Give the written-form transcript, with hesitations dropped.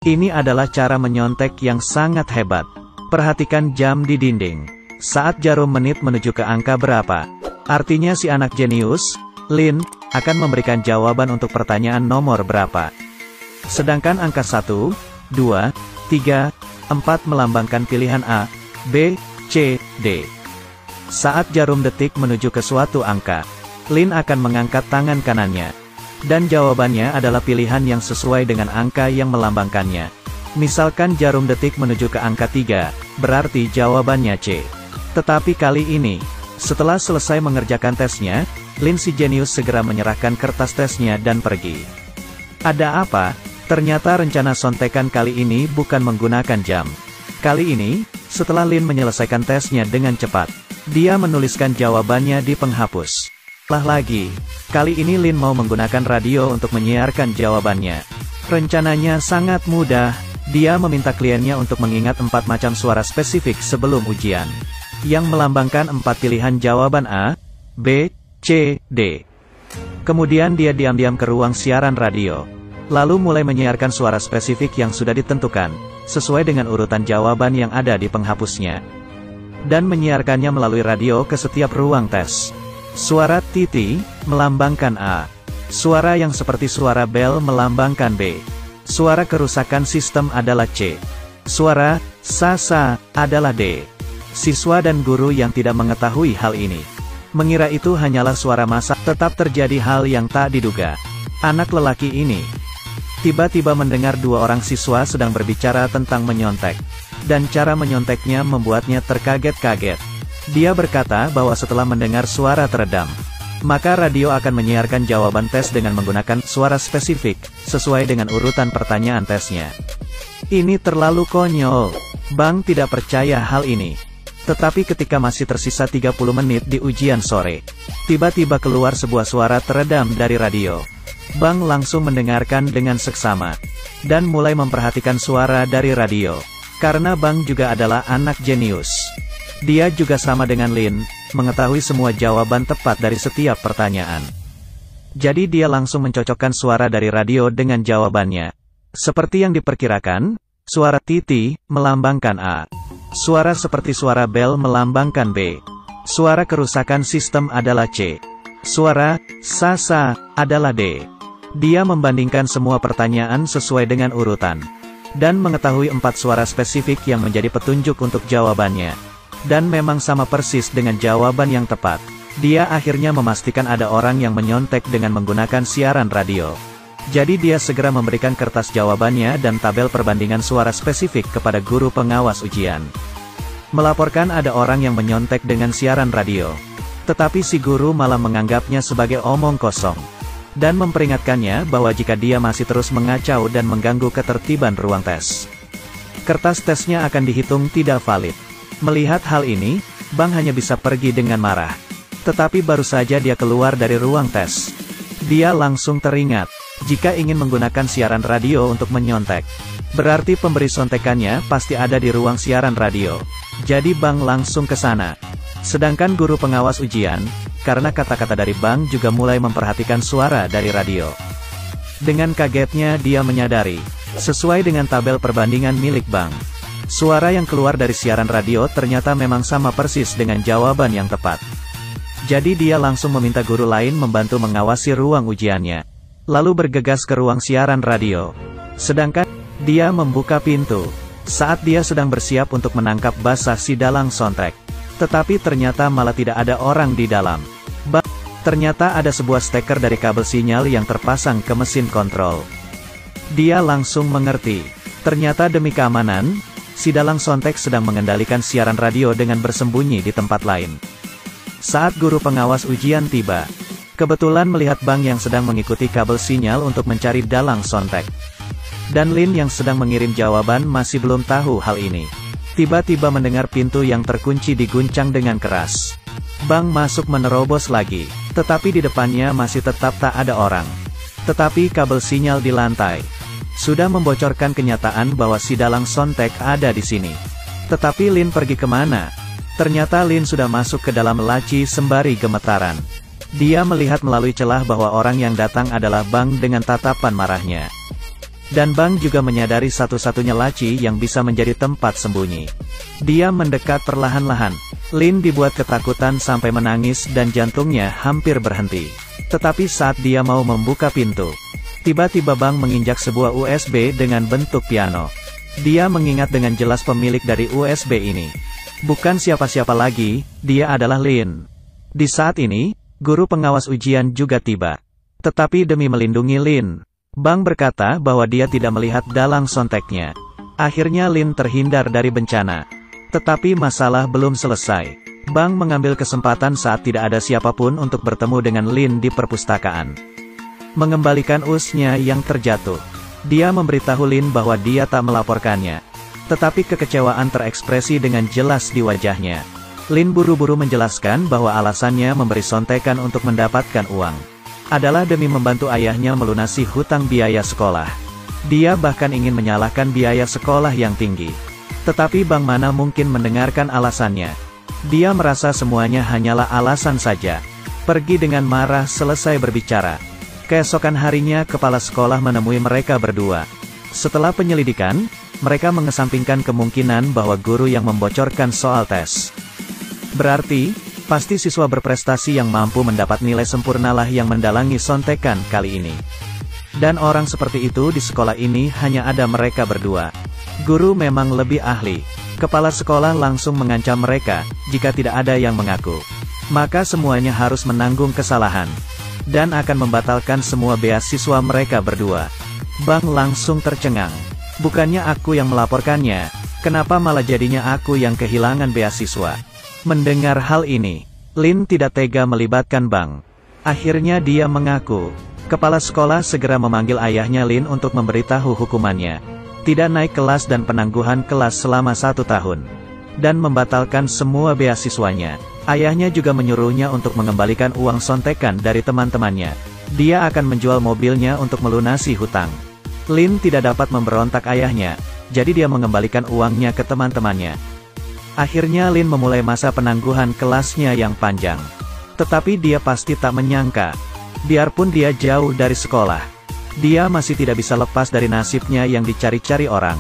Ini adalah cara menyontek yang sangat hebat. Perhatikan jam di dinding. Saat jarum menit menuju ke angka berapa? Artinya si anak jenius, Lin, akan memberikan jawaban untuk pertanyaan nomor berapa. Sedangkan angka 1, 2, 3, 4 melambangkan pilihan A, B, C, D. Saat jarum detik menuju ke suatu angka, Lin akan mengangkat tangan kanannya. Dan jawabannya adalah pilihan yang sesuai dengan angka yang melambangkannya. Misalkan jarum detik menuju ke angka 3, berarti jawabannya C. Tetapi kali ini, setelah selesai mengerjakan tesnya, Lin si jenius segera menyerahkan kertas tesnya dan pergi. Ada apa? Ternyata rencana sontekan kali ini bukan menggunakan jam. Kali ini, setelah Lin menyelesaikan tesnya dengan cepat, dia menuliskan jawabannya di penghapus. Lagi, kali ini Lin mau menggunakan radio untuk menyiarkan jawabannya. Rencananya sangat mudah, dia meminta kliennya untuk mengingat 4 macam suara spesifik sebelum ujian, yang melambangkan 4 pilihan jawaban A, B, C, D. Kemudian dia diam-diam ke ruang siaran radio, lalu mulai menyiarkan suara spesifik yang sudah ditentukan, sesuai dengan urutan jawaban yang ada di penghapusnya. Dan menyiarkannya melalui radio ke setiap ruang tes. Suara titi, melambangkan A. Suara yang seperti suara bel melambangkan B. Suara kerusakan sistem adalah C. Suara sa-sa adalah D. Siswa dan guru yang tidak mengetahui hal ini mengira itu hanyalah suara masak, tetap terjadi hal yang tak diduga. Anak lelaki ini tiba-tiba mendengar 2 orang siswa sedang berbicara tentang menyontek. Dan cara menyonteknya membuatnya terkaget-kaget. Dia berkata bahwa setelah mendengar suara teredam, maka radio akan menyiarkan jawaban tes dengan menggunakan suara spesifik, sesuai dengan urutan pertanyaan tesnya. Ini terlalu konyol. Bang tidak percaya hal ini. Tetapi ketika masih tersisa 30 menit di ujian sore, tiba-tiba keluar sebuah suara teredam dari radio. Bang langsung mendengarkan dengan seksama, dan mulai memperhatikan suara dari radio. Karena Bang juga adalah anak jenius. Dia juga sama dengan Lin, mengetahui semua jawaban tepat dari setiap pertanyaan. Jadi dia langsung mencocokkan suara dari radio dengan jawabannya. Seperti yang diperkirakan, suara titi melambangkan A. Suara seperti suara bel melambangkan B. Suara kerusakan sistem adalah C. Suara sa-sa adalah D. Dia membandingkan semua pertanyaan sesuai dengan urutan, dan mengetahui 4 suara spesifik yang menjadi petunjuk untuk jawabannya. Dan memang sama persis dengan jawaban yang tepat. Dia akhirnya memastikan ada orang yang menyontek dengan menggunakan siaran radio. Jadi dia segera memberikan kertas jawabannya dan tabel perbandingan suara spesifik kepada guru pengawas ujian. Melaporkan ada orang yang menyontek dengan siaran radio. Tetapi si guru malah menganggapnya sebagai omong kosong. Dan memperingatkannya bahwa jika dia masih terus mengacau dan mengganggu ketertiban ruang tes, kertas tesnya akan dihitung tidak valid. Melihat hal ini, Bang hanya bisa pergi dengan marah. Tetapi baru saja dia keluar dari ruang tes, dia langsung teringat, jika ingin menggunakan siaran radio untuk menyontek, berarti pemberi sontekannya pasti ada di ruang siaran radio. Jadi Bang langsung ke sana. Sedangkan guru pengawas ujian, karena kata-kata dari Bang juga mulai memperhatikan suara dari radio. Dengan kagetnya dia menyadari, sesuai dengan tabel perbandingan milik Bang, suara yang keluar dari siaran radio ternyata memang sama persis dengan jawaban yang tepat. Jadi dia langsung meminta guru lain membantu mengawasi ruang ujiannya, lalu bergegas ke ruang siaran radio. Sedangkan dia membuka pintu saat dia sedang bersiap untuk menangkap basah si dalang sontek. Tetapi ternyata malah tidak ada orang di dalam. Ternyata ada sebuah steker dari kabel sinyal yang terpasang ke mesin kontrol. Dia langsung mengerti. Ternyata demi keamanan, si dalang sontek sedang mengendalikan siaran radio dengan bersembunyi di tempat lain. Saat guru pengawas ujian tiba, kebetulan melihat Bang yang sedang mengikuti kabel sinyal untuk mencari dalang sontek. Dan Lin yang sedang mengirim jawaban masih belum tahu hal ini. Tiba-tiba mendengar pintu yang terkunci diguncang dengan keras. Bang masuk menerobos lagi, tetapi di depannya masih tetap tak ada orang. Tetapi kabel sinyal di lantai sudah membocorkan kenyataan bahwa si dalang sontek ada di sini. Tetapi Lin pergi kemana? Ternyata Lin sudah masuk ke dalam laci sembari gemetaran. Dia melihat melalui celah bahwa orang yang datang adalah Bang dengan tatapan marahnya. Dan Bang juga menyadari satu-satunya laci yang bisa menjadi tempat sembunyi. Dia mendekat perlahan-lahan. Lin dibuat ketakutan sampai menangis dan jantungnya hampir berhenti. Tetapi saat dia mau membuka pintu, tiba-tiba Bang menginjak sebuah USB dengan bentuk piano. Dia mengingat dengan jelas pemilik dari USB ini. Bukan siapa-siapa lagi, dia adalah Lin. Di saat ini, guru pengawas ujian juga tiba. Tetapi demi melindungi Lin, Bang berkata bahwa dia tidak melihat dalang sonteknya. Akhirnya Lin terhindar dari bencana. Tetapi masalah belum selesai. Bang mengambil kesempatan saat tidak ada siapapun untuk bertemu dengan Lin di perpustakaan. Mengembalikan usnya yang terjatuh. Dia memberitahu Lin bahwa dia tak melaporkannya. Tetapi kekecewaan terekspresi dengan jelas di wajahnya. Lin buru-buru menjelaskan bahwa alasannya memberi sontekan untuk mendapatkan uang adalah demi membantu ayahnya melunasi hutang biaya sekolah. Dia bahkan ingin menyalahkan biaya sekolah yang tinggi. Tetapi Bang mana mungkin mendengarkan alasannya. Dia merasa semuanya hanyalah alasan saja. Pergi dengan marah selesai berbicara. Keesokan harinya kepala sekolah menemui mereka berdua. Setelah penyelidikan, mereka mengesampingkan kemungkinan bahwa guru yang membocorkan soal tes. Berarti, pasti siswa berprestasi yang mampu mendapat nilai sempurnalah yang mendalangi sontekan kali ini. Dan orang seperti itu di sekolah ini hanya ada mereka berdua. Guru memang lebih ahli. Kepala sekolah langsung mengancam mereka, jika tidak ada yang mengaku, maka semuanya harus menanggung kesalahan. Dan akan membatalkan semua beasiswa mereka berdua. Bang langsung tercengang. Bukannya aku yang melaporkannya, kenapa malah jadinya aku yang kehilangan beasiswa? Mendengar hal ini, Lin tidak tega melibatkan Bang. Akhirnya dia mengaku. Kepala sekolah segera memanggil ayahnya Lin untuk memberitahu hukumannya. Tidak naik kelas dan penangguhan kelas selama 1 tahun. Dan membatalkan semua beasiswanya. Ayahnya juga menyuruhnya untuk mengembalikan uang sontekan dari teman-temannya. Dia akan menjual mobilnya untuk melunasi hutang. Lin tidak dapat memberontak ayahnya, jadi dia mengembalikan uangnya ke teman-temannya. Akhirnya Lin memulai masa penangguhan kelasnya yang panjang. Tetapi dia pasti tak menyangka, biarpun dia jauh dari sekolah, dia masih tidak bisa lepas dari nasibnya yang dicari-cari orang.